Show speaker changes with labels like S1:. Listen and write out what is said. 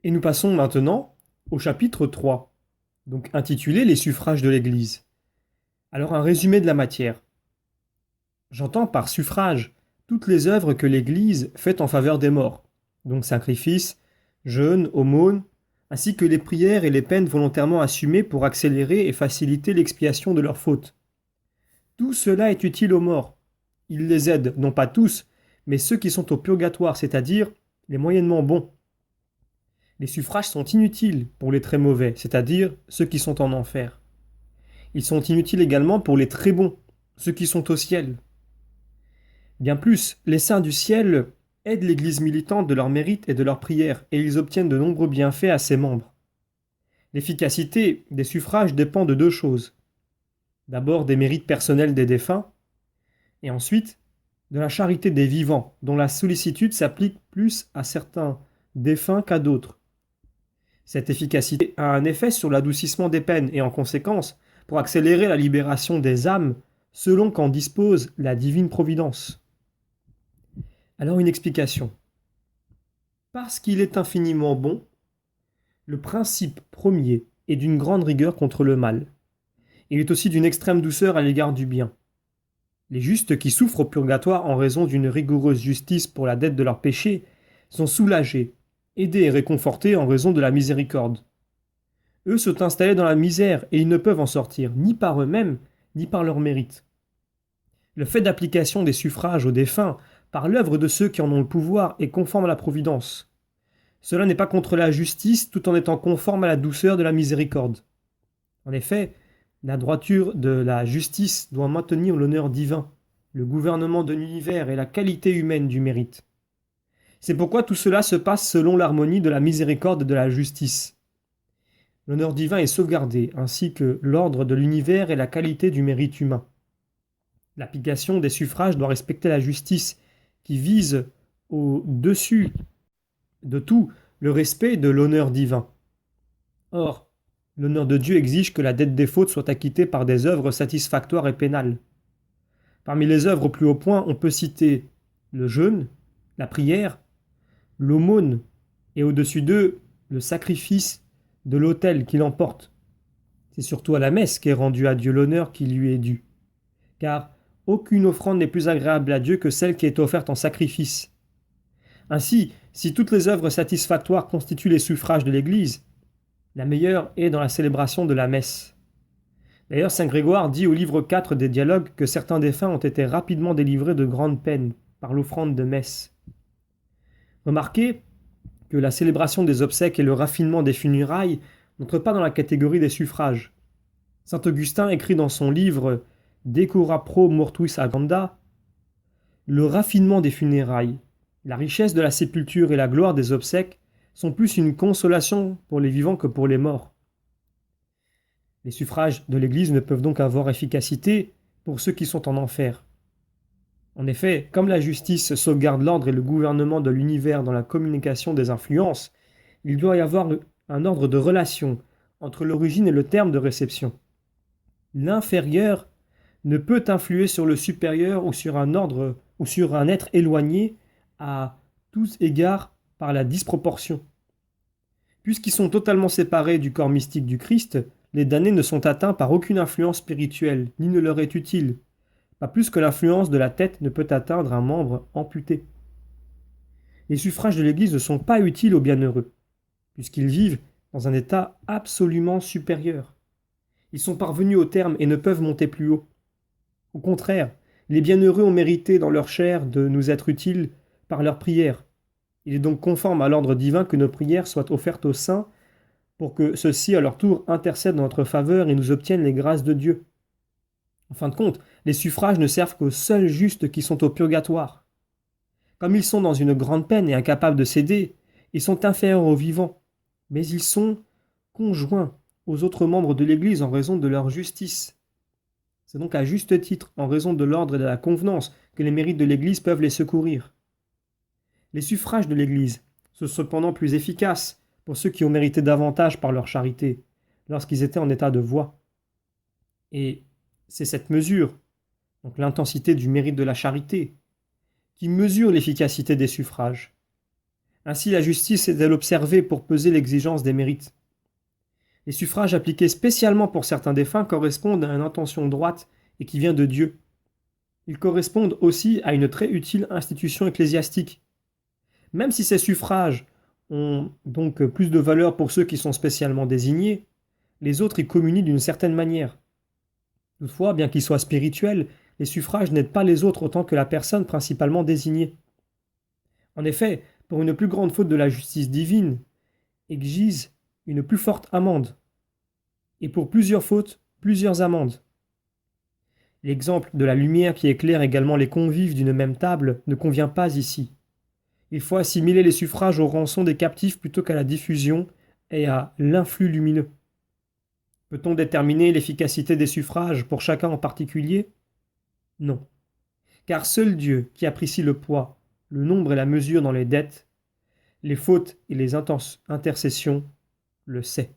S1: Et nous passons maintenant au chapitre 3, donc intitulé Les suffrages de l'Église. Alors un résumé de la matière. J'entends par suffrage toutes les œuvres que l'Église fait en faveur des morts, donc sacrifices, jeûnes, aumônes, ainsi que les prières et les peines volontairement assumées pour accélérer et faciliter l'expiation de leurs fautes. Tout cela est utile aux morts. Il les aide, non pas tous, mais ceux qui sont au purgatoire, c'est-à-dire les moyennement bons. Les suffrages sont inutiles pour les très mauvais, c'est-à-dire ceux qui sont en enfer. Ils sont inutiles également pour les très bons, ceux qui sont au ciel. Bien plus, les saints du ciel aident l'Église militante de leurs mérites et de leurs prières, et ils obtiennent de nombreux bienfaits à ses membres. L'efficacité des suffrages dépend de deux choses. D'abord des mérites personnels des défunts, et ensuite de la charité des vivants, dont la sollicitude s'applique plus à certains défunts qu'à d'autres. Cette efficacité a un effet sur l'adoucissement des peines et en conséquence, pour accélérer la libération des âmes, selon qu'en dispose la divine providence. Alors une explication. Parce qu'il est infiniment bon, le principe premier est d'une grande rigueur contre le mal. Il est aussi d'une extrême douceur à l'égard du bien. Les justes qui souffrent au purgatoire en raison d'une rigoureuse justice pour la dette de leurs péchés sont soulagés, aidés et réconfortés en raison de la miséricorde. Eux sont installés dans la misère et ils ne peuvent en sortir ni par eux-mêmes ni par leur mérite. Le fait d'application des suffrages aux défunts par l'œuvre de ceux qui en ont le pouvoir est conforme à la providence. Cela n'est pas contre la justice tout en étant conforme à la douceur de la miséricorde. En effet, la droiture de la justice doit maintenir l'honneur divin, le gouvernement de l'univers et la qualité humaine du mérite. C'est pourquoi tout cela se passe selon l'harmonie de la miséricorde et de la justice. L'honneur divin est sauvegardé, ainsi que l'ordre de l'univers et la qualité du mérite humain. L'application des suffrages doit respecter la justice, qui vise au-dessus de tout le respect de l'honneur divin. Or, l'honneur de Dieu exige que la dette des fautes soit acquittée par des œuvres satisfactoires et pénales. Parmi les œuvres au plus haut point, on peut citer le jeûne, la prière, l'aumône, et au-dessus d'eux, le sacrifice de l'autel qui l'emporte. C'est surtout à la messe qu'est rendu à Dieu l'honneur qui lui est dû. Car aucune offrande n'est plus agréable à Dieu que celle qui est offerte en sacrifice. Ainsi, si toutes les œuvres satisfactoires constituent les suffrages de l'Église, la meilleure est dans la célébration de la messe. D'ailleurs, saint Grégoire dit au livre 4 des Dialogues que certains défunts ont été rapidement délivrés de grandes peines par l'offrande de messe. Remarquez que la célébration des obsèques et le raffinement des funérailles n'entrent pas dans la catégorie des suffrages. Saint Augustin écrit dans son livre De cura pro mortuis aganda, le raffinement des funérailles, la richesse de la sépulture et la gloire des obsèques sont plus une consolation pour les vivants que pour les morts. Les suffrages de l'Église ne peuvent donc avoir efficacité pour ceux qui sont en enfer. En effet, comme la justice sauvegarde l'ordre et le gouvernement de l'univers dans la communication des influences, il doit y avoir un ordre de relation entre l'origine et le terme de réception. L'inférieur ne peut influer sur le supérieur ou sur un ordre ou sur un être éloigné à tous égards par la disproportion. Puisqu'ils sont totalement séparés du corps mystique du Christ, les damnés ne sont atteints par aucune influence spirituelle, ni ne leur est utile, pas plus que l'influence de la tête ne peut atteindre un membre amputé. Les suffrages de l'Église ne sont pas utiles aux bienheureux, puisqu'ils vivent dans un état absolument supérieur. Ils sont parvenus au terme et ne peuvent monter plus haut. Au contraire, les bienheureux ont mérité dans leur chair de nous être utiles par leurs prières. Il est donc conforme à l'ordre divin que nos prières soient offertes aux saints pour que ceux-ci, à leur tour, intercèdent en notre faveur et nous obtiennent les grâces de Dieu. En fin de compte, les suffrages ne servent qu'aux seuls justes qui sont au purgatoire. Comme ils sont dans une grande peine et incapables de céder, ils sont inférieurs aux vivants, mais ils sont conjoints aux autres membres de l'Église en raison de leur justice. C'est donc à juste titre, en raison de l'ordre et de la convenance, que les mérites de l'Église peuvent les secourir. Les suffrages de l'Église sont cependant plus efficaces pour ceux qui ont mérité davantage par leur charité, lorsqu'ils étaient en état de voie. Et c'est cette mesure, donc l'intensité du mérite de la charité, qui mesure l'efficacité des suffrages. Ainsi la justice est-elle observée pour peser l'exigence des mérites. Les suffrages appliqués spécialement pour certains défunts correspondent à une intention droite et qui vient de Dieu. Ils correspondent aussi à une très utile institution ecclésiastique. Même si ces suffrages ont donc plus de valeur pour ceux qui sont spécialement désignés, les autres y communient d'une certaine manière. Toutefois, bien qu'ils soient spirituels, les suffrages n'aident pas les autres autant que la personne principalement désignée. En effet, pour une plus grande faute de la justice divine, exige une plus forte amende, et pour plusieurs fautes, plusieurs amendes. L'exemple de la lumière qui éclaire également les convives d'une même table ne convient pas ici. Il faut assimiler les suffrages aux rançons des captifs plutôt qu'à la diffusion et à l'influx lumineux. Peut-on déterminer l'efficacité des suffrages pour chacun en particulier? Non. Car seul Dieu, qui apprécie le poids, le nombre et la mesure dans les dettes, les fautes et les intercessions, le sait.